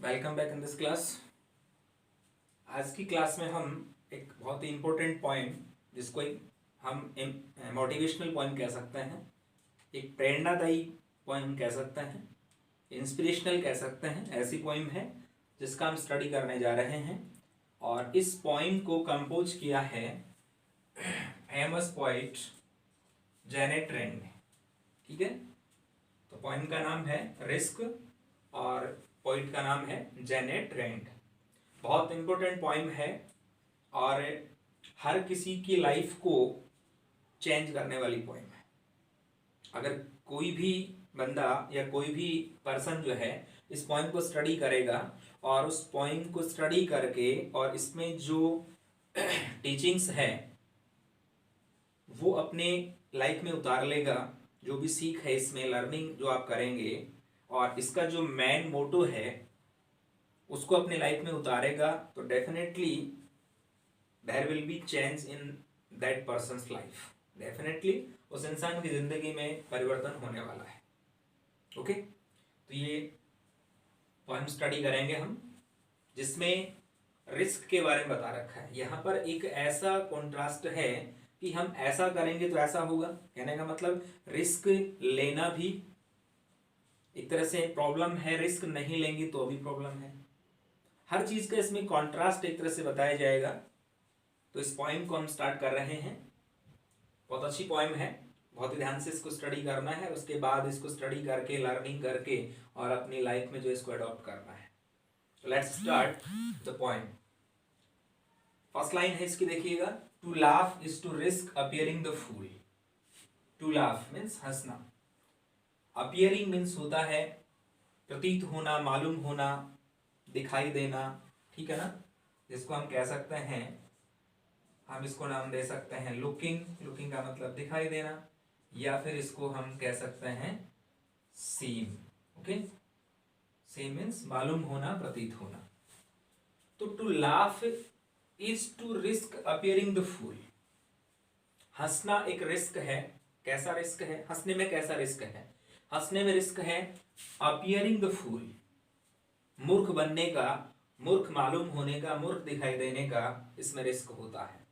Welcome back in this class. आज की class में हम एक बहुत ही इम्पोर्टेंट पॉइंट जिसको एक हम मोटिवेशनल पॉइंट कह सकते हैं, एक प्रेरणादायी पॉइंट कह सकते हैं, इंस्पिरेशनल कह सकते हैं, ऐसी पॉइंट है जिसका हम स्टडी करने जा रहे हैं। और इस पॉइंट को कंपोज किया है फेमस पोइट जेनेट रैंड ने। ठीक है, तो पॉइंट का नाम है रिस्क और पोइट का नाम है जेनेट रैंड। बहुत इंपॉर्टेंट पॉइंट है और हर किसी की लाइफ को चेंज करने वाली पॉइंट है। अगर कोई भी बंदा या कोई भी पर्सन जो है इस पॉइंट को स्टडी करेगा और उस पॉइंट को स्टडी करके और इसमें जो टीचिंग्स है वो अपने लाइफ में उतार लेगा, जो भी सीख है इसमें लर्निंग जो आप करेंगे और इसका जो मेन मोटो है उसको अपने लाइफ में उतारेगा, तो definitely there will be change in that person's life. Definitely उस इंसान की जिंदगी में परिवर्तन होने वाला है। ओके, तो ये पॉइंट स्टडी करेंगे हम जिसमें रिस्क के बारे में बता रखा है। यहाँ पर एक ऐसा कॉन्ट्रास्ट है कि हम ऐसा करेंगे तो ऐसा होगा। कहने का मतलब रिस्क लेना भी एक तरह से प्रॉब्लम है, रिस्क नहीं लेंगे तो भी प्रॉब्लम है। हर चीज का इसमें कॉन्ट्रास्ट एक तरह से बताया जाएगा। तो इस पॉइंट को हम स्टार्ट कर रहे हैं। बहुत अच्छी पॉइंट है, बहुत ही ध्यान से इसको स्टडी करना है, उसके बाद इसको स्टडी करके लर्निंग करके और अपनी लाइफ में जो इसको अडॉप्ट करना है। तो let's start the point. First line है इसकी, देखिएगा, to laugh is to risk appearing the fool. To laugh means हंसना, अपियरिंग मीन्स होता है प्रतीत होना, मालूम होना, दिखाई देना। ठीक है ना, जिसको हम कह सकते हैं, हम इसको नाम दे सकते हैं लुकिंग। लुकिंग का मतलब दिखाई देना, या फिर इसको हम कह सकते हैं सीम। ओके, सीम मीन्स मालूम होना, प्रतीत होना। तो to laugh is to risk appearing the fool. हंसना एक रिस्क है। कैसा रिस्क है? हंसने में कैसा रिस्क है? हंसने में रिस्क है अपियरिंग द फूल, मूर्ख बनने का, मूर्ख मालूम होने का, मूर्ख दिखाई देने का इसमें रिस्क होता है।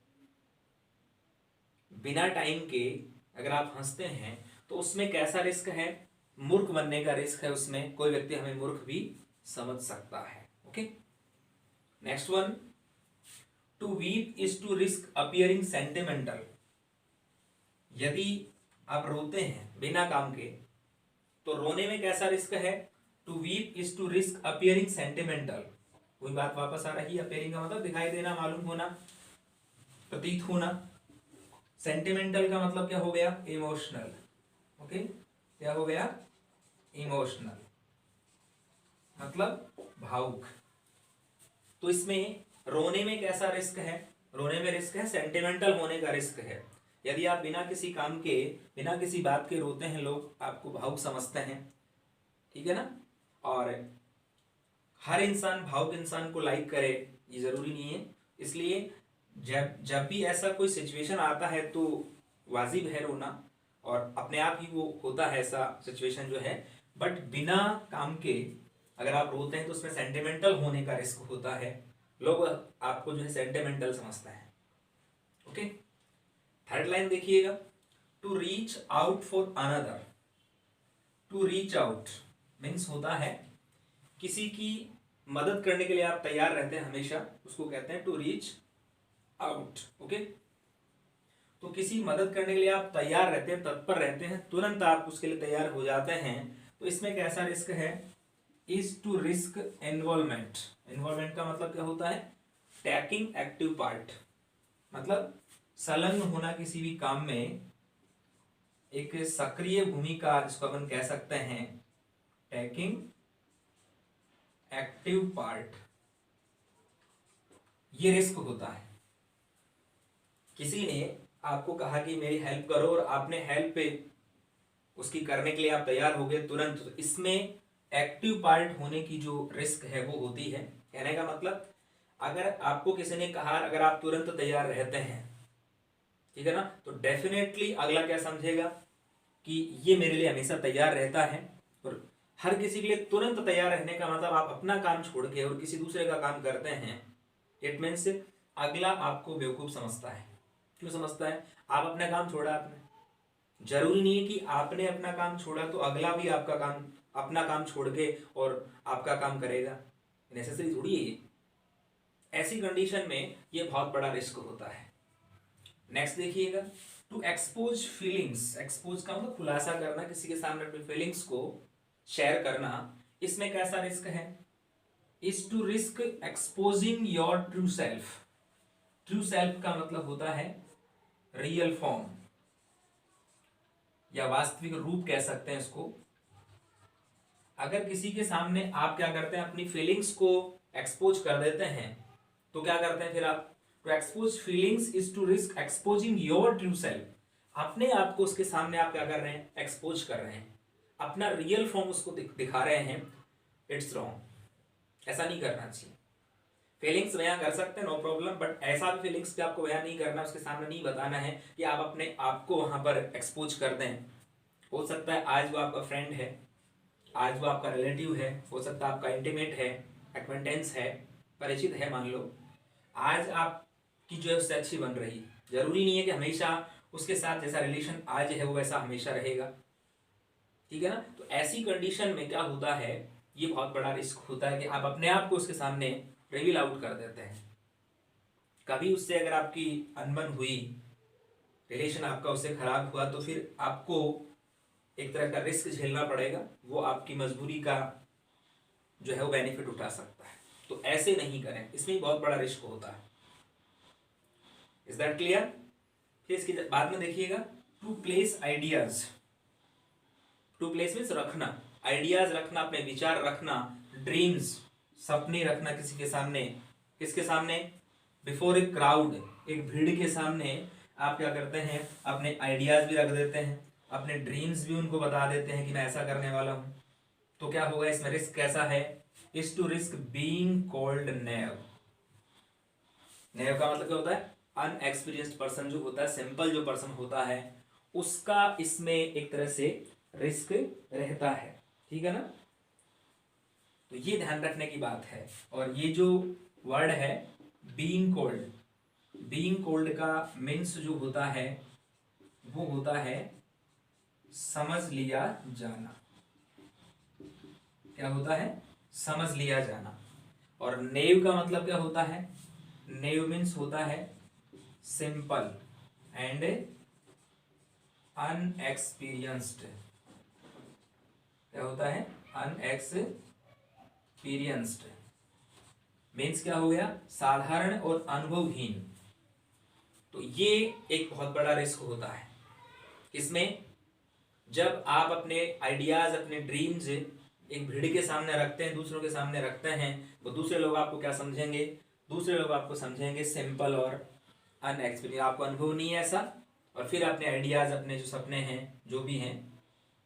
बिना टाइम के अगर आप हंसते हैं तो उसमें कैसा रिस्क है? मूर्ख बनने का रिस्क है। उसमें कोई व्यक्ति हमें मूर्ख भी समझ सकता है। Okay, next one, to weep is to risk appearing sentimental. यदि आप रोते हैं बिना काम के तो रोने में कैसा रिस्क है? To weep is to risk appearing sentimental. कोई बात वापस आ रही है, अपियरिंग का मतलब दिखाई देना, मालूम होना, प्रतीत होना। सेंटिमेंटल का मतलब क्या हो गया? इमोशनल। ओके, क्या हो गया? इमोशनल मतलब भावुक। तो इसमें रोने में कैसा रिस्क है? रोने में रिस्क है सेंटिमेंटल होने का रिस्क है। यदि आप बिना किसी काम के, बिना किसी बात के रोते हैं, लोग आपको भावुक समझते हैं। ठीक है ना, और हर इंसान भावुक इंसान को लाइक करे ये जरूरी नहीं है। इसलिए जब जब भी ऐसा कोई सिचुएशन आता है तो वाजिब है रोना, और अपने आप ही वो होता है ऐसा सिचुएशन जो है। बट बिना काम के अगर आप रोते हैं तो उसमें सेंटिमेंटल होने का रिस्क होता है। लोग आपको जो है सेंटिमेंटल समझते हैं। ओके, थर्ड लाइन देखिएगा, to reach out for another. To reach out means होता है किसी की मदद करने के लिए आप तैयार रहते हैं हमेशा, उसको कहते हैं टू रीच आउट। ओके, तो किसी मदद करने के लिए आप तैयार रहते हैं, तत्पर रहते हैं, तुरंत आप उसके लिए तैयार हो जाते हैं। तो इसमें कैसा रिस्क है? Is to risk involvement. Involvement का मतलब क्या होता है? टेकिंग एक्टिव पार्ट, मतलब संलग्न होना किसी भी काम में, एक सक्रिय भूमिका जिसको अपन कह सकते हैं टेकिंग एक्टिव पार्ट, ये रिस्क होता है। किसी ने आपको कहा कि मेरी हेल्प करो और आपने हेल्प पे उसकी करने के लिए आप तैयार हो गए तुरंत, तो इसमें एक्टिव पार्ट होने की जो रिस्क है वो होती है। कहने का मतलब अगर आपको किसी ने कहा, अगर आप तुरंत तैयार रहते हैं, ठीक है ना, तो डेफिनेटली अगला क्या समझेगा कि ये मेरे लिए हमेशा तैयार रहता है और हर किसी के लिए तुरंत तैयार रहने का मतलब आप अपना काम छोड़ के और किसी दूसरे का काम करते हैं, इट मीन्स अगला आपको बेवकूफ समझता है। क्यों समझता है? आप अपना काम छोड़ा, आपने, जरूरी नहीं है कि आपने अपना काम छोड़ा तो अगला भी आपका काम, अपना काम छोड़ के और आपका काम करेगा, नेसेसरी थोड़ी है ये। ऐसी कंडीशन में ये बहुत बड़ा रिस्क होता है। नेक्स्ट देखिएगा, टू एक्सपोज फीलिंग्स, एक्सपोज का मतलब खुलासा करना, किसी के सामने अपनी फीलिंग्स को शेयर करना, इसमें कैसा रिस्क है? Is to risk exposing your true self. True self का मतलब होता है रियल फॉर्म या वास्तविक रूप कह सकते हैं इसको। अगर किसी के सामने आप क्या करते हैं, अपनी फीलिंग्स को एक्सपोज कर देते हैं, तो क्या करते हैं फिर आप? To expose feelings is to risk exposing your true self. अपने आप को उसके सामने आप क्या कर रहे हैं? एक्सपोज कर रहे हैं, अपना रियल फॉर्म उसको दिखा रहे हैं। इट्स रॉन्ग, ऐसा नहीं करना चाहिए। फीलिंग्स बयां कर सकते हैं, नो प्रॉब्लम, बट ऐसा भी फीलिंग्स भी आपको बयां नहीं करना, उसके सामने नहीं बताना है कि आप अपने आप को वहां पर एक्सपोज कर दें। हो सकता है आज वो आपका फ्रेंड है, आज वो आपका रिलेटिव है, हो सकता है आपका इंटीमेट है, एक्वेंटेंस है, परिचित है, मान लो। आज आपकी जो है उससे अच्छी बन रही, जरूरी नहीं है कि हमेशा उसके साथ जैसा रिलेशन आज है वो वैसा हमेशा रहेगा, ठीक है ना। तो ऐसी कंडीशन में क्या होता है, ये बहुत बड़ा रिस्क होता है कि आप अपने आप को उसके सामने रिवील आउट कर देते हैं। कभी उससे अगर आपकी अनबन हुई, रिलेशन आपका उससे खराब हुआ, तो फिर आपको एक तरह का रिस्क झेलना पड़ेगा। वो आपकी मजबूरी का जो है वो बेनिफिट उठा सकता है। तो ऐसे नहीं करें, इसमें बहुत बड़ा रिस्क होता है। Is that clear? फिर इसके बाद में देखिएगा, to place ideas. To place means रखना, आइडियाज रखना, अपने विचार रखना, ड्रीम्स, सपने रखना किसी के सामने। किसके सामने? बिफोर ए क्राउड, एक भीड़ के सामने आप क्या करते हैं? अपने आइडियाज भी रख देते हैं, अपने ड्रीम्स भी उनको बता देते हैं कि मैं ऐसा करने वाला हूं। तो क्या होगा इसमें? रिस्क कैसा है? Is to risk being called naive. Naive का मतलब क्या होता है? अनएक्सपीरियंस्ड पर्सन जो होता है, सिंपल जो पर्सन होता है, उसका इसमें एक तरह से रिस्क रहता है, ठीक है ना। तो ये ध्यान रखने की बात है। और ये जो वर्ड है बीइंग कोल्ड, बीइंग कोल्ड का मीन्स जो होता है वो होता है समझ लिया जाना। क्या होता है? समझ लिया जाना। और नेव का मतलब क्या होता है? नेव मीन्स होता है सिंपल एंड अनएक्सपीरियंस्ड। क्या होता है? अनएक्सपीरियंस्ड मीन्स क्या हो गया? साधारण और अनुभवहीन। तो ये एक बहुत बड़ा रिस्क होता है। इसमें जब आप अपने आइडियाज, अपने ड्रीम्स एक भीड़ के सामने रखते हैं, दूसरों के सामने रखते हैं, तो दूसरे लोग आपको क्या समझेंगे? दूसरे लोग आपको समझेंगे सिंपल और अनएक्सपीरियंस, आपको अनुभव नहीं है ऐसा। और फिर अपने आइडियाज, अपने जो सपने हैं, जो भी हैं,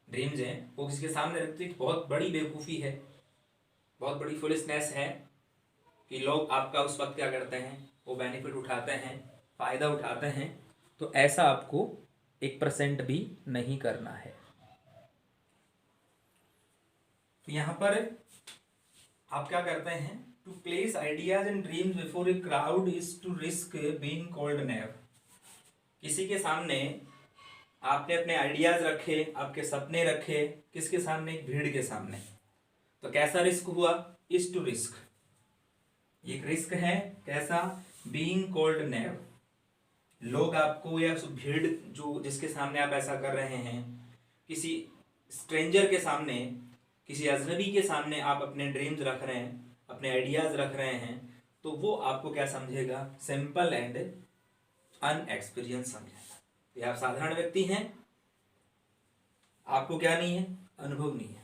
ड्रीम्स हैं, वो किसी के सामने रखते हैं। बहुत बड़ी बेवकूफ़ी है, बहुत बड़ी फुलिशनेस है कि लोग आपका उस वक्त क्या करते हैं? वो बेनिफिट उठाते हैं, फ़ायदा उठाते हैं। तो ऐसा आपको 1% भी नहीं करना है। तो यहाँ पर आप क्या करते हैं? To place ideas and dreams before a crowd is to risk being called naive. किसी के सामने आपने अपने आइडियाज रखे, आपके सपने रखे, किसके सामने? एक भीड़ के सामने। तो कैसा रिस्क हुआ? इज टू रिस्क, एक रिस्क है। कैसा? बीइंग कॉल्ड नेव। लोग आपको, या भीड़ जो जिसके सामने आप ऐसा कर रहे हैं, किसी स्ट्रेंजर के सामने, किसी अजनबी के सामने आप अपने ड्रीम्स रख रहे हैं, अपने आइडियाज रख रहे हैं, तो वो आपको क्या समझेगा? सिंपल एंड अनएक्सपीरियंस समझेगा। ये आप साधारण व्यक्ति हैं, आपको क्या नहीं है? अनुभव नहीं है,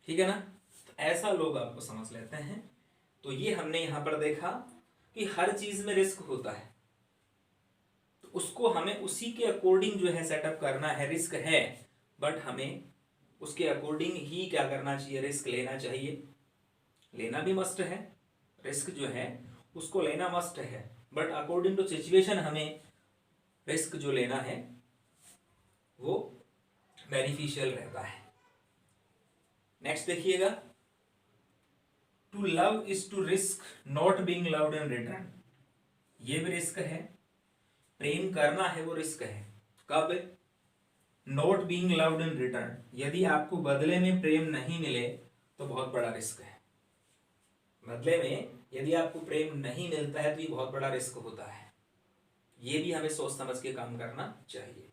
ठीक है ना। तो ऐसा लोग आपको समझ लेते हैं। तो ये हमने यहां पर देखा कि हर चीज में रिस्क होता है, तो उसको हमें उसी के अकॉर्डिंग जो है सेटअप करना है। रिस्क है, बट हमें उसके अकॉर्डिंग ही क्या करना चाहिए? रिस्क लेना चाहिए। लेना भी मस्ट है, रिस्क जो है उसको लेना मस्ट है, बट अकॉर्डिंग टू सिचुएशन हमें रिस्क जो लेना है वो बेनिफिशियल रहता है। नेक्स्ट देखिएगा, to love is to risk not being loved in return. ये भी रिस्क है, प्रेम करना है वो रिस्क है। कब? Not being loved in return, यदि आपको बदले में प्रेम नहीं मिले तो बहुत बड़ा रिस्क है। बदले में यदि आपको प्रेम नहीं मिलता है तो ये बहुत बड़ा रिस्क होता है। ये भी हमें सोच समझ के काम करना चाहिए,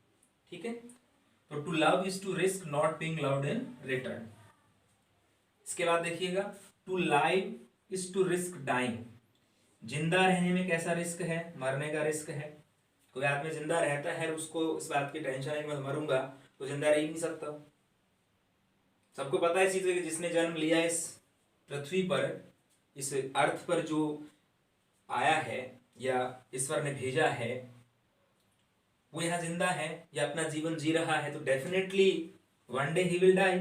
ठीक है। तो to love is to risk not being loved in return. इसके बाद देखिएगा, to live is to risk dying. जिंदा रहने में कैसा रिस्क है? मरने का रिस्क है। कोई आदमी जिंदा रहता है, उसको इस बात की टेंशन है कि मैं मरूंगा, तो जिंदा रह ही नहीं सकता। सबको पता है इस चीज कि जिसने जन्म लिया इस पृथ्वी पर, इस अर्थ पर जो आया है या ईश्वर ने भेजा है, वो यहाँ जिंदा है या अपना जीवन जी रहा है, तो definitely one day he will die.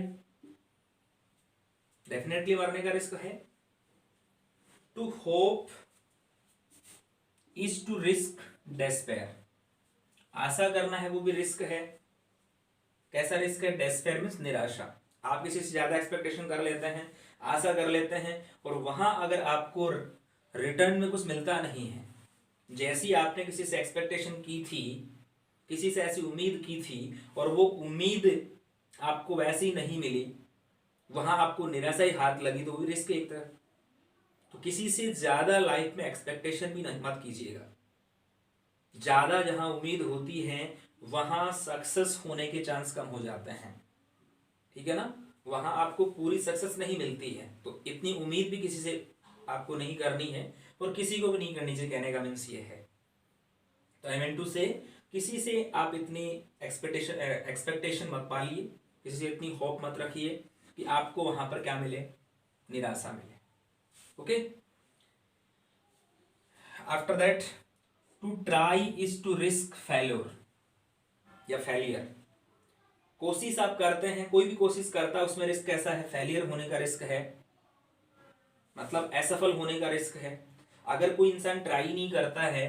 Definitely मरने का रिस्क है। To hope is to risk despair. आशा करना है वो भी रिस्क है। कैसा रिस्क है? डेस्पेयर मीन्स निराशा। आप किसी से ज्यादा एक्सपेक्टेशन कर लेते हैं, आशा कर लेते हैं, और वहां अगर आपको रिटर्न में कुछ मिलता नहीं है, जैसी आपने किसी से एक्सपेक्टेशन की थी, किसी से ऐसी उम्मीद की थी और वो उम्मीद आपको वैसी नहीं मिली, वहां आपको निराशा ही हाथ लगी, तो वो भी रिस्क है एक तरह। तो किसी से ज्यादा लाइफ में एक्सपेक्टेशन भी नहीं मत कीजिएगा। ज्यादा जहां उम्मीद होती है वहां सक्सेस होने के चांस कम हो जाते हैं, ठीक है ना। वहां आपको पूरी सक्सेस नहीं मिलती है, तो इतनी उम्मीद भी किसी से आपको नहीं करनी है और किसी को भी नहीं करनी चाहिए। कहने का मीन्स ये है, तो आई मीन टू से किसी से आप इतनी एक्सपेक्टेशन मत पालिए, किसी से इतनी होप मत रखिए कि आपको वहां पर क्या मिले, निराशा मिले। Okay, after that, to try is to risk failure या फेलियर। कोशिश आप करते हैं, कोई भी कोशिश करता है, उसमें रिस्क कैसा है? फेलियर होने का रिस्क है, मतलब असफल होने का रिस्क है। अगर कोई इंसान ट्राई नहीं करता है,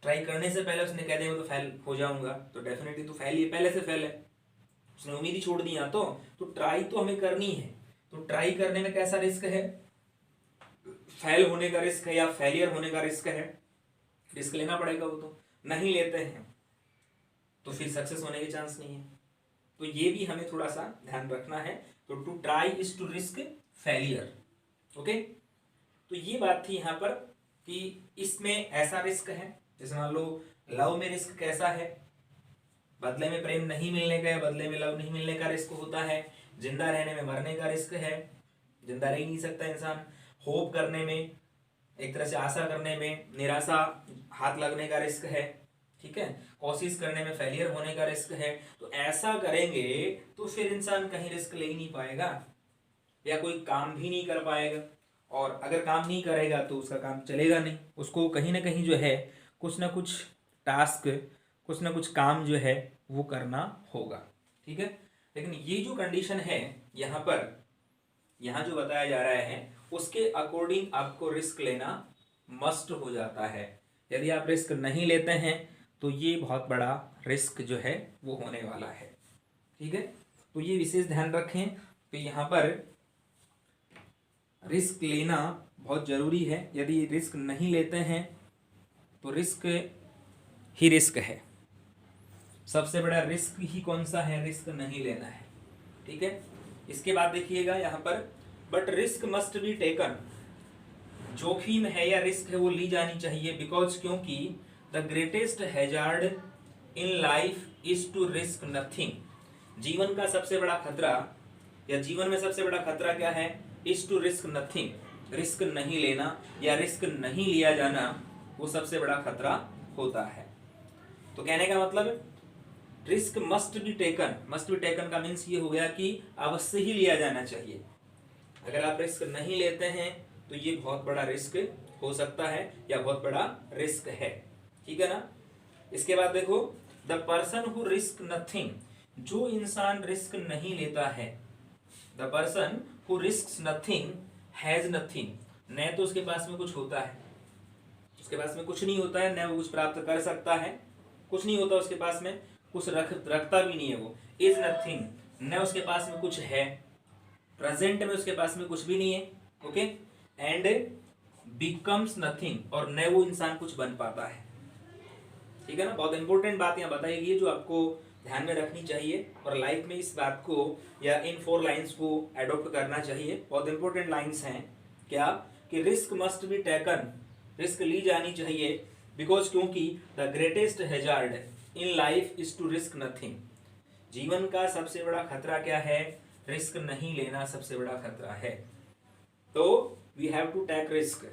ट्राई करने से पहले उसने कह दिया मैं तो फेल हो जाऊंगा, तो डेफिनेटली तो फेल ही पहले से फेल है, उसने उम्मीद ही छोड़ दिया। तो ट्राई तो हमें करनी है। तो ट्राई करने में कैसा रिस्क है? फेल होने का रिस्क है या फेलियर होने का रिस्क है। रिस्क लेना पड़ेगा, वो तो नहीं लेते हैं तो फिर सक्सेस होने के चांस नहीं है। तो ये भी हमें थोड़ा सा ध्यान रखना है। तो to try is to risk failure. Okay, तो ये बात थी यहाँ पर कि इसमें ऐसा रिस्क है, जैसे मान लो लव में रिस्क कैसा है? बदले में प्रेम नहीं मिलने का या बदले में लव नहीं मिलने का रिस्क होता है। जिंदा रहने में मरने का रिस्क है, जिंदा रह ही नहीं सकता इंसान। होप करने में, एक तरह से आशा करने में निराशा हाथ लगने का रिस्क है, ठीक है। कोशिश करने में फेलियर होने का रिस्क है। तो ऐसा करेंगे तो फिर इंसान कहीं रिस्क ले ही नहीं पाएगा या कोई काम भी नहीं कर पाएगा, और अगर काम नहीं करेगा तो उसका काम चलेगा नहीं। उसको कहीं ना कहीं जो है कुछ ना कुछ टास्क, कुछ ना कुछ काम जो है वो करना होगा, ठीक है। लेकिन ये जो कंडीशन है यहाँ पर, यहाँ जो बताया जा रहा है उसके अकॉर्डिंग आपको रिस्क लेना मस्ट हो जाता है। यदि आप रिस्क नहीं लेते हैं तो ये बहुत बड़ा रिस्क जो है वो होने वाला है, ठीक है। तो ये विशेष ध्यान रखें कि यहाँ पर रिस्क लेना बहुत जरूरी है। यदि रिस्क नहीं लेते हैं तो रिस्क ही रिस्क है। सबसे बड़ा रिस्क ही कौन सा है? रिस्क नहीं लेना है, ठीक है। इसके बाद देखिएगा यहाँ पर, but risk must be taken. जोखिम है या रिस्क है वो ली जानी चाहिए, बिकॉज क्योंकि the greatest hazard in life is to risk nothing. जीवन का सबसे बड़ा खतरा या जीवन में सबसे बड़ा खतरा क्या है? Is to risk nothing. Risk नहीं लेना या रिस्क नहीं लिया जाना, वो सबसे बड़ा खतरा होता है। तो कहने का मतलब risk must be taken. Must be taken का मीन्स ये हो गया कि अवश्य ही लिया जाना चाहिए। अगर आप रिस्क नहीं लेते हैं तो ये बहुत बड़ा रिस्क हो सकता है या बहुत बड़ा रिस्क है, ठीक है ना। इसके बाद देखो, the person who risk nothing. जो इंसान रिस्क नहीं लेता है, the person who risk nothing has nothing. न तो उसके पास में कुछ होता है, उसके पास में कुछ नहीं होता है, न वो कुछ प्राप्त कर सकता है, कुछ नहीं होता उसके पास में, कुछ रखता भी नहीं है वो। इज नथिंग, न उसके पास में कुछ है, प्रेजेंट में उसके पास में कुछ भी नहीं है, ओके, एंड बिकम्स नथिंग, और न वो इंसान कुछ बन पाता है। ठीक है ना, बहुत इंपॉर्टेंट बात यहाँ बताई गई है जो आपको ध्यान में रखनी चाहिए और लाइफ में इस बात को या इन 4 लाइंस को एडॉप्ट करना चाहिए। बहुत इंपॉर्टेंट लाइंस हैं क्या, कि risk must be taken, risk ली जानी चाहिए, बिकॉज क्योंकि the greatest hazard in life is to risk nothing. जीवन का सबसे बड़ा खतरा क्या है, रिस्क नहीं लेना सबसे बड़ा खतरा है। तो we have to take risk,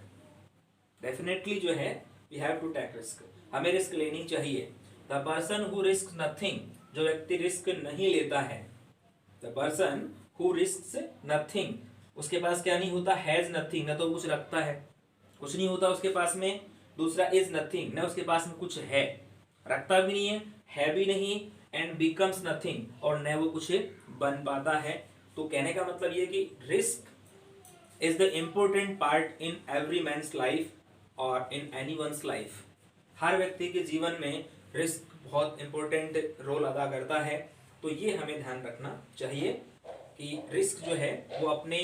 definitely जो है we have to take risk, हमें रिस्क लेनी चाहिए। The person who risk nothing, जो व्यक्ति रिस्क नहीं लेता है, the person who risk nothing, उसके पास क्या नहीं होता, हैज नथिंग, न तो कुछ रखता है, कुछ नहीं होता उसके पास में। दूसरा इज नथिंग, न उसके पास में कुछ है, रखता भी नहीं है भी नहीं, एंड बिकम्स नथिंग, और न वो कुछ बन पाता है। तो कहने का मतलब ये कि risk is the important part in every man's life और इन एनी वंस लाइफ। हर व्यक्ति के जीवन में रिस्क बहुत इंपॉर्टेंट रोल अदा करता है। तो ये हमें ध्यान रखना चाहिए कि रिस्क जो है वो अपने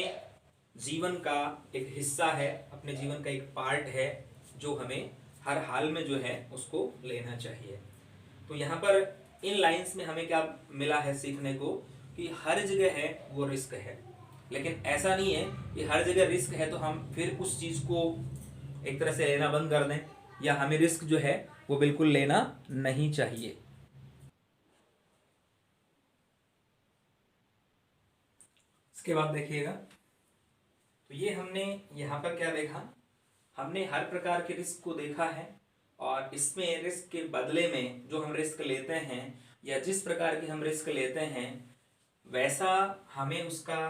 जीवन का एक हिस्सा है, अपने जीवन का एक पार्ट है, जो हमें हर हाल में जो है उसको लेना चाहिए। तो यहाँ पर इन लाइंस में हमें क्या मिला है सीखने को, कि हर जगह है वो रिस्क है, लेकिन ऐसा नहीं है कि हर जगह रिस्क है तो हम फिर उस चीज को एक तरह से लेना बंद कर दें, या हमें रिस्क जो है वो बिल्कुल लेना नहीं चाहिए। इसके बाद देखिएगा, तो ये हमने यहाँ पर क्या देखा, हमने हर प्रकार के रिस्क को देखा है, और इसमें रिस्क के बदले में जो हम रिस्क लेते हैं या जिस प्रकार की हम रिस्क लेते हैं वैसा हमें उसका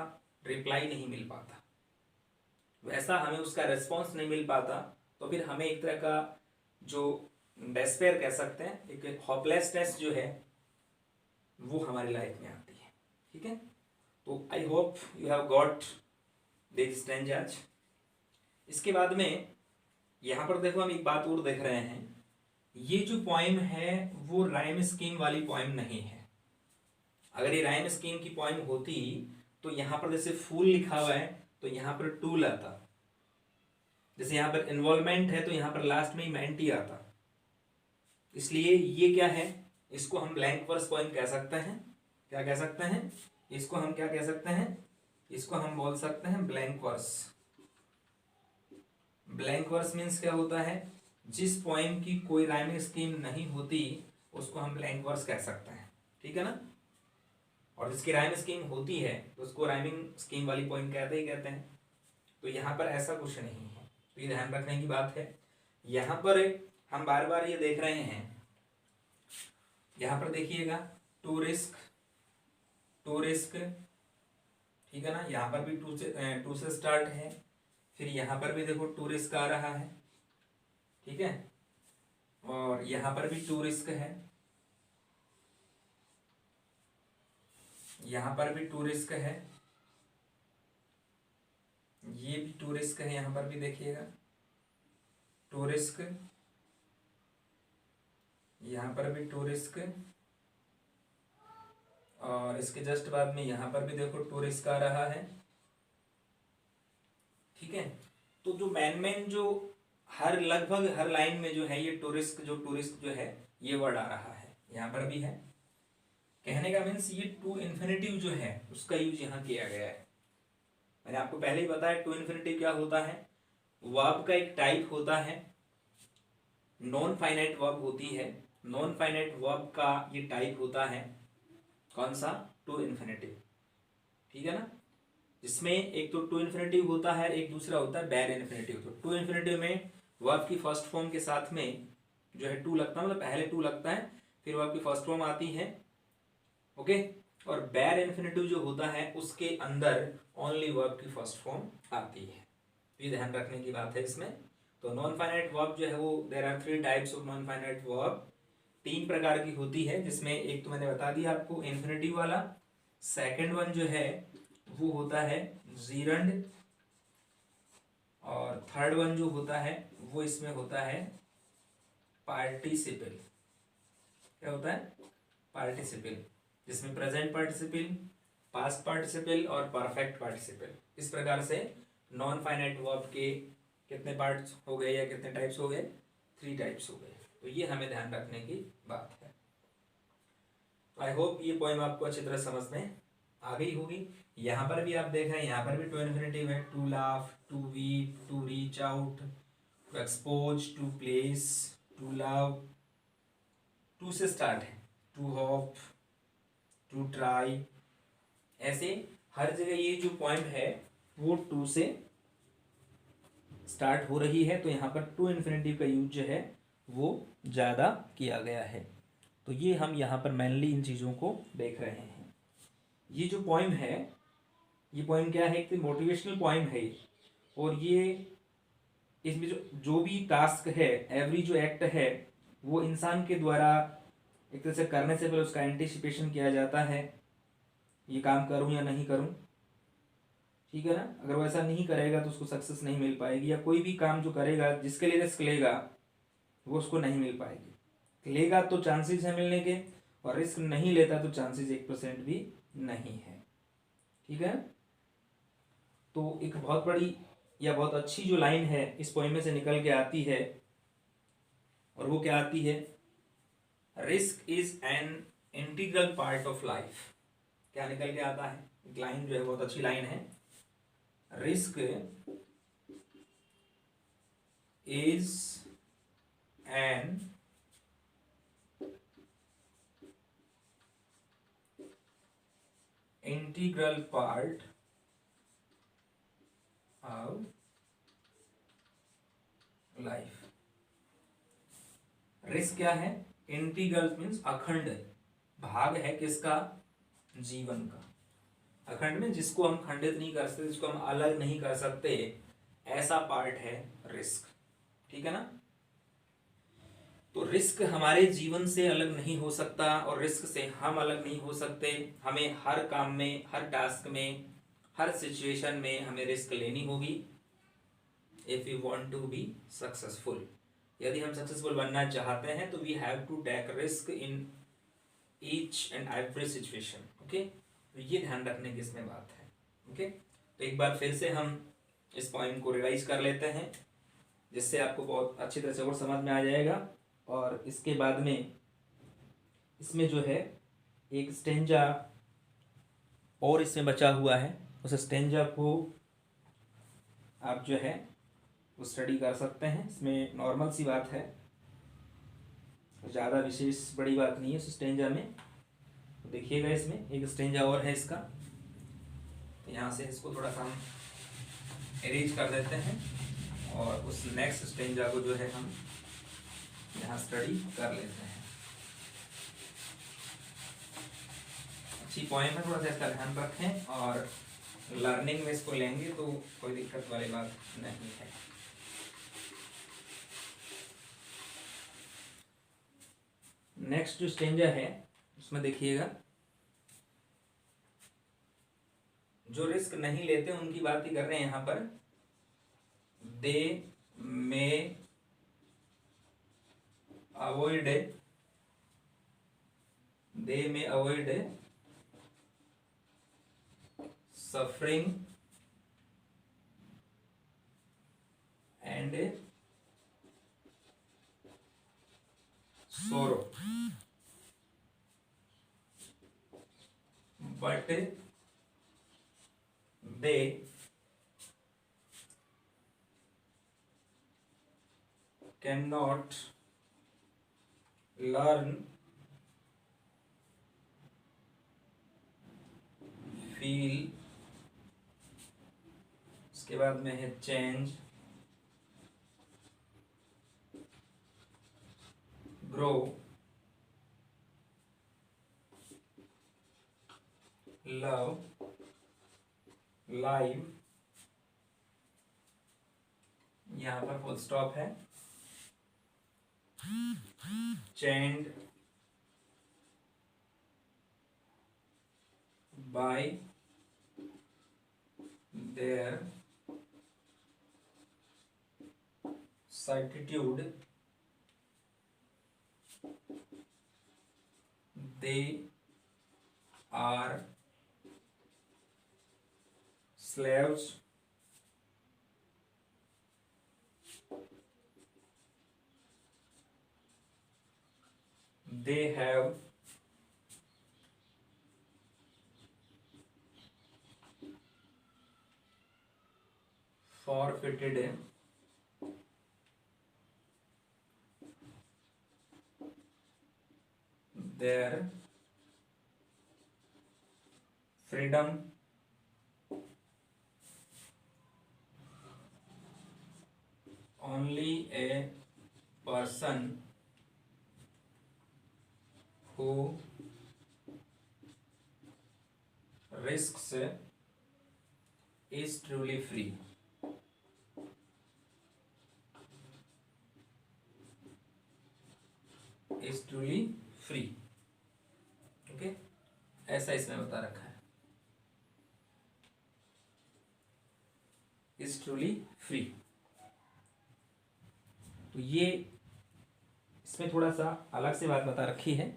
रिप्लाई नहीं मिल पाता, वैसा हमें उसका रिस्पॉन्स नहीं मिल पाता। तो फिर हमें एक तरह का जो डेस्पेयर कह सकते हैं, एक होपलेसनेस जो है वो हमारी लाइफ में आती है। ठीक है, तो I hope you have got this strange आज। इसके बाद में यहाँ पर देखो हम एक बात और देख रहे हैं, ये जो पोएम है वो राइम स्कीम वाली पोएम नहीं है। अगर ये राइम स्कीम की पोएम होती तो यहाँ पर जैसे फूल लिखा हुआ है तो यहाँ पर टूल आता, जैसे यहाँ पर इन्वॉल्वमेंट है तो यहाँ पर लास्ट में ही मेंटी आता। इसलिए ये क्या है, इसको हम ब्लैंक वर्स पोएम कह सकते हैं। क्या कह सकते हैं इसको, हम क्या कह सकते हैं इसको, हम बोल सकते हैं blank verse. Blank verse means क्या होता है, जिस पोएम की कोई राइमिंग स्कीम नहीं होती उसको हम ब्लैंक वर्स कह सकते हैं। ठीक है ना, और जिसकी राइम स्कीम होती है तो उसको राइमिंग स्कीम वाली पोएम कहते ही कहते हैं। तो यहाँ पर ऐसा कुछ नहीं है, तो ये ध्यान रखने की बात है। यहाँ पर हम बार बार ये देख रहे हैं, यहाँ पर देखिएगा टू रिस्क, टू रिस्क, ठीक है ना, यहाँ पर भी टू से स्टार्ट है, फिर यहाँ पर भी देखो टू रिस्क आ रहा है, ठीक है, और यहाँ पर भी टू रिस्क है, यहाँ पर भी टू रिस्क है, ये भी टू रिस्क है, यहाँ पर भी देखिएगा टू रिस्क, यहाँ पर भी टू रिस्क, और इसके जस्ट बाद में यहाँ पर भी देखो टू रिस्क आ रहा है। ठीक है, तो जो मैन जो हर लगभग हर लाइन में जो है ये टूरिस्ट जो है ये वर्ड आ रहा है, यहाँ पर भी है। कहने का मीन्स ये टू इन्फिनिटिव जो है उसका यूज यहाँ किया गया है। मैंने आपको पहले ही बताया टू इन्फिनिटिव क्या होता है, वर्ब का एक टाइप होता है, नॉन फाइनाइट वर्ब होती है, नॉन फाइनाइट वर्ब का ये टाइप होता है कौन सा, टू इन्फिनिटिव। ठीक है ना, जिसमें एक तो टू इन्फिनिटिव होता है, एक दूसरा होता है बैर इन्फिनिटिव। तो टू इन्फिनिटिव में वर्ब की फर्स्ट फॉर्म के साथ में जो है टू लगता है, मतलब पहले टू लगता है फिर वर्ब की फर्स्ट फॉर्म आती है, ओके। और बैर इन्फिनिटिव जो होता है उसके अंदर ओनली वर्ब की फर्स्ट फॉर्म आती है। तो ये ध्यान रखने की बात है इसमें। तो नॉन फाइनाइट वर्ब जो है वो there are 3 types of non finite verb, 3 प्रकार की होती है, जिसमें एक तो मैंने बता दिया आपको इन्फिनिटिव वाला, सेकेंड वन जो है वो होता है जीरंड, और थर्ड वन जो होता है वो इसमें होता है पार्टिसिपल। क्या होता है, पार्टिसिपल, जिसमें प्रेजेंट पार्टिसिपल, पास्ट पार्टिसिपल और परफेक्ट पार्टिसिपल। इस प्रकार से नॉन फाइनाइट वर्ब के कितने पार्ट्स हो गए या कितने टाइप्स हो गए, 3 टाइप्स हो गए। तो ये हमें ध्यान रखने की बात है। आई होप ये पोएम आपको अच्छी तरह समझ में आ गई होगी। यहाँ पर भी आप देख रहे हैं, यहाँ पर भी टू इन्फिनेटिव है, to laugh, to weep, to reach out, to expose, to place, to love, to से स्टार्ट है, टू होप, टू ट्राई। ऐसे हर जगह ये जो पॉइंट है वो टू से स्टार्ट हो रही है, तो यहाँ पर टू इन्फिनेटिव का यूज जो है वो ज़्यादा किया गया है। तो ये हम यहाँ पर मेनली इन चीज़ों को देख रहे हैं। ये जो पोइम है, ये पोइम क्या है, एक मोटिवेशनल पोइम है ये। और ये इसमें जो भी टास्क है, एवरी जो एक्ट है, वो इंसान के द्वारा एक तरह से करने से पहले उसका एंटिसिपेशन किया जाता है, ये काम करूँ या नहीं करूँ, ठीक है ना। अगर वो ऐसा नहीं करेगा तो उसको सक्सेस नहीं मिल पाएगी, या कोई भी काम जो करेगा जिसके लिए रिस्क लेगा वो उसको नहीं मिल पाएगी। लेगा तो चांसेस है मिलने के, और रिस्क नहीं लेता तो चांसेस 1% भी नहीं है, ठीक है। तो एक बहुत बड़ी या बहुत अच्छी जो लाइन है इस पोएम में से निकल के आती है, और वो क्या आती है, risk is an integral part of life. क्या निकल के आता है, एक लाइन जो है बहुत अच्छी लाइन है, risk is an integral part of life. Risk क्या है, इंटीग्रल मीन्स अखंड भाग है, किसका, जीवन का। अखंड में जिसको हम खंडित नहीं कर सकते, जिसको हम अलग नहीं कर सकते, ऐसा पार्ट है रिस्क, ठीक है ना। तो रिस्क हमारे जीवन से अलग नहीं हो सकता, और रिस्क से हम अलग नहीं हो सकते। हमें हर काम में, हर टास्क में, हर सिचुएशन में हमें रिस्क लेनी होगी if you want to be successful. यदि हम सक्सेसफुल बनना चाहते हैं तो we have to take risk in each and every situation. Okay, तो ये ध्यान रखने की इसमें बात है। ओके, तो एक बार फिर से हम इस पॉइंट को रिवाइज कर लेते हैं, जिससे आपको बहुत अच्छी तरह से और समझ में आ जाएगा। और इसके बाद में इसमें जो है एक स्टेंजा और इसमें बचा हुआ है, उस स्टेंजा को आप जो है वो स्टडी कर सकते हैं। इसमें नॉर्मल सी बात है, ज़्यादा विशेष बड़ी बात नहीं है उस स्टेंजा में। तो देखिएगा इसमें एक स्टेंजा और है इसका, तो यहाँ से इसको थोड़ा सा हम अरेंज कर देते हैं, और उस नेक्स्ट स्टेंजा को जो है हम यहाँ स्टडी कर लेते हैं। अच्छी पॉइंट है, थोड़ा सा इसका ध्यान रखें, और लर्निंग में इसको लेंगे तो कोई दिक्कत वाली बात नहीं है। नेक्स्ट जो स्टेंजा है उसमें देखिएगा, जो रिस्क नहीं लेते उनकी बात ही कर रहे हैं यहाँ पर। They may avoid suffering and sorrow, but they cannot learn, feel, उसके बाद में है चेंज, ग्रो, लव, लाइव, यहाँ पर फुल स्टॉप है, chained by their certitude, they are slaves they have forfeited their freedom only a person who risks is truly free. Is truly free. Okay, ऐसा इसमें बता रखा है, इज ट्रूली फ्री। तो ये इसमें थोड़ा सा अलग से बात बता रखी है,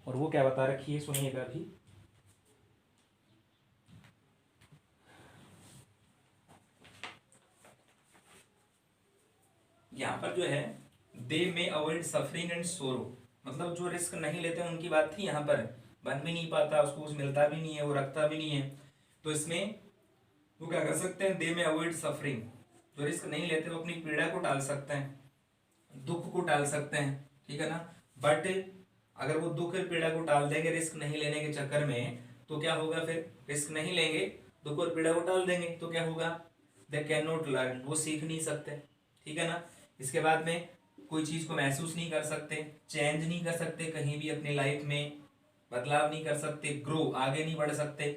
और वो क्या बता रखी है सुनिएगा अभी। यहां पर जो है दे मे अवॉइड सफरिंग एंड सोरो, मतलब जो रिस्क नहीं लेते हैं उनकी बात थी। यहाँ पर बन भी नहीं पाता, उसको कुछ मिलता भी नहीं है, वो रखता भी नहीं है, तो इसमें वो क्या कर सकते हैं, दे में अवॉइड सफरिंग, जो रिस्क नहीं लेते वो अपनी पीड़ा को टाल सकते हैं, दुख को टाल सकते हैं, ठीक है ना। बट अगर वो दुख और पीड़ा को टाल देंगे रिस्क नहीं लेने के चक्कर में, तो क्या होगा, फिर रिस्क नहीं लेंगे, दुख और पीड़ा को टाल देंगे, तो क्या होगा, दे कैन नॉट लर्न, वो सीख नहीं सकते, ठीक है ना। इसके बाद में कोई चीज को महसूस नहीं कर सकते, चेंज नहीं कर सकते, कहीं भी अपनी लाइफ में बदलाव नहीं कर सकते, ग्रो आगे नहीं बढ़ सकते,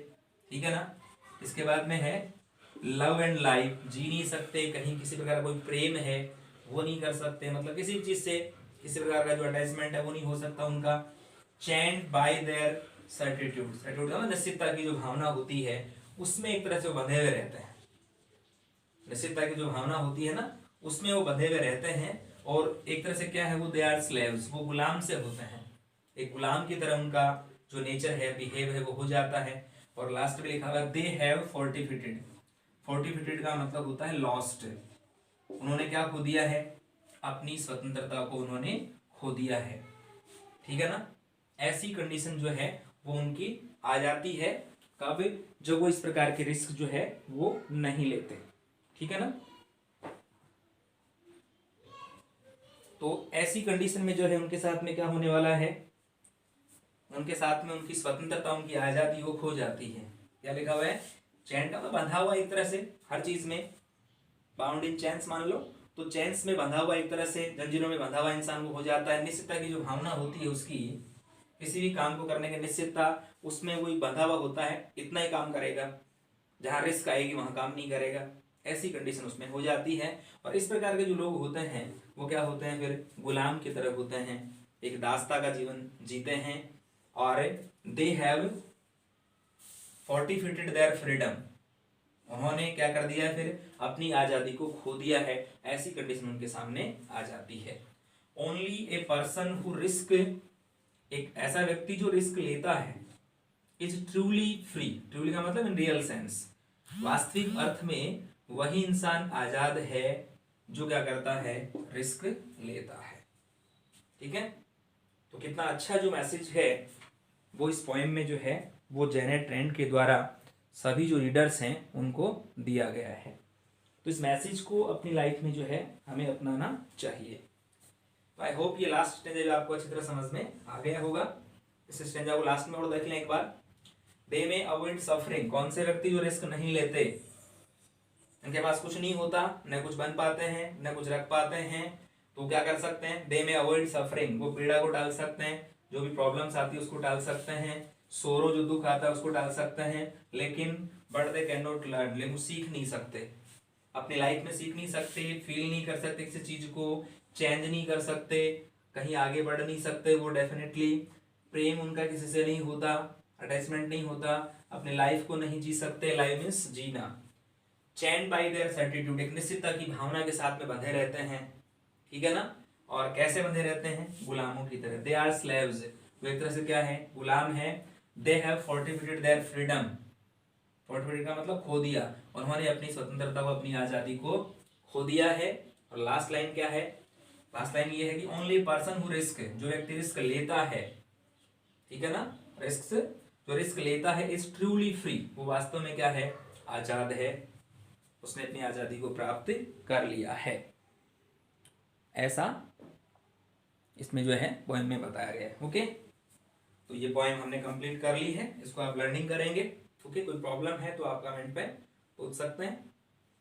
ठीक है ना। इसके बाद में है लव एंड लाइफ, जी नहीं सकते, कहीं किसी प्रकार का कोई प्रेम है वो नहीं कर सकते, मतलब किसी भी चीज से किसी प्रकार का जो अटैचमेंट है वो नहीं हो सकता उनका। चैंड बाय देयर सर्टिट्यूड, सर्टिट्यूड मतलब निश्चितता की जो भावना होती है उसमें एक तरह से वो बंधे हुए रहते हैं, निश्चितता की जो भावना होती है ना उसमें वो बंधे हुए रहते हैं, और एक तरह से क्या है वो, दे आर स्लेव्स, वो गुलाम से होते हैं, एक गुलाम की तरह उनका जो नेचर है, बिहेव है वो हो जाता है। और लास्ट में लिखा हुआ दे हैव फोर्टिफिटेड, फोर्टिफिटेड का मतलब होता है लॉस्ट, उन्होंने क्या खो दिया है, अपनी स्वतंत्रता को उन्होंने खो दिया है, ठीक है ना। ऐसी कंडीशन जो है वो उनकी आ जाती है, कब, जो वो इस प्रकार के रिस्क जो है वो नहीं लेते, ठीक है ना। तो ऐसी कंडीशन में जो है उनके साथ में क्या होने वाला है, उनके साथ में उनकी स्वतंत्रता, उनकी आजादी वो खो जाती है। क्या लिखा हुआ है, चैन का मतलब बंधा हुआ एक तरह से हर चीज में, बाउंड इन चैन्स मान लो, तो चैन्स में बंधा हुआ एक तरह से, जंजीरों में बंधा हुआ इंसान वो हो जाता है। निश्चितता की जो भावना होती है उसकी, किसी भी काम को करने की निश्चितता, उसमें वही बंधा हुआ होता है, इतना ही काम करेगा, जहां रिस्क आएगी वहां काम नहीं करेगा, ऐसी कंडीशन उसमें हो जाती है। और इस प्रकार के जो लोग होते हैं वो क्या होते हैं, फिर गुलाम की तरह होते हैं, एक दास्ता का जीवन जीते हैं, और दे हैव फोर्टिफिटेड देयर फ्रीडम, उन्होंने क्या कर दिया है, फिर अपनी आजादी को खो दिया है, ऐसी कंडीशन उनके सामने आ जाती है। Only a person who risk, एक ऐसा व्यक्ति जो रिस्क लेता है, इज ट्रूली फ्री, ट्रूली का मतलब इन रियल सेंस, वास्तविक अर्थ में वही इंसान आजाद है जो क्या करता है, रिस्क लेता है, ठीक है। तो कितना अच्छा जो मैसेज है वो इस पोएम में जो है वो जेनेट ट्रेंट के द्वारा सभी जो रीडर्स हैं उनको दिया गया है। तो इस मैसेज को अपनी लाइफ में जो है हमें अपनाना चाहिए। तो आई होप ये लास्ट स्टेंजा जो आपको अच्छी तरह समझ में आ गया होगा। इस स्टेंजा को लास्ट में और देख लें एक बार। दे में अवॉइड सफरिंग, कौन से व्यक्ति जो रिस्क नहीं लेते, इनके पास कुछ नहीं होता, न कुछ बन पाते हैं न कुछ रख पाते हैं, तो क्या कर सकते हैं, दे में अवॉइड सफरिंग, वो पीड़ा को टाल सकते हैं, जो भी प्रॉब्लम्स आती है उसको टाल सकते हैं, सोरो जो दुख आता है उसको टाल सकते हैं, लेकिन but they can not learn, लेकिन वो सीख नहीं सकते, अपनी लाइफ में सीख नहीं सकते, फील नहीं कर सकते किसी चीज को, चेंज नहीं कर सकते, कहीं आगे बढ़ नहीं सकते वो डेफिनेटली, प्रेम उनका किसी से नहीं होता, अटैचमेंट नहीं होता, अपने लाइफ को नहीं जी सकते, लाइफ मीन्स जीना। चैन बाय देयर सर्टिट्यूड, एक निश्चितता की भावना के साथ में बंधे रहते हैं, ठीक है ना। और कैसे बंधे रहते हैं, गुलामों की तरह, दे आर स्लेव्स, वो एक तरह से क्या है, गुलाम है। They have forfeited their freedom, forfeited का मतलब खो दिया, उन्होंने अपनी स्वतंत्रता को, अपनी आज़ादी को खो दिया है। और लास्ट लाइन क्या है? लास्ट लाइन ये है कि ओनली पर्सन हु रिस्क, जो व्यक्ति रिस्क लेता है, ठीक है ना, रिस्क से जो रिस्क लेता है इज ट्रूली फ्री, वो वास्तव में क्या है? आजाद है, उसने अपनी आजादी को प्राप्त कर लिया है। ऐसा इसमें जो है पोएम में बताया गया है। ओके, तो ये पोएम हमने कंप्लीट कर ली है, इसको आप लर्निंग करेंगे। ओके, कोई प्रॉब्लम है तो आप कमेंट पे पूछ सकते हैं।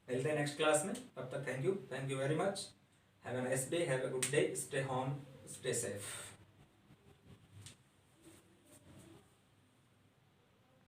मिलते हैं नेक्स्ट क्लास में, तब तक thank you very much, have a nice day, have a good day, stay home, stay safe.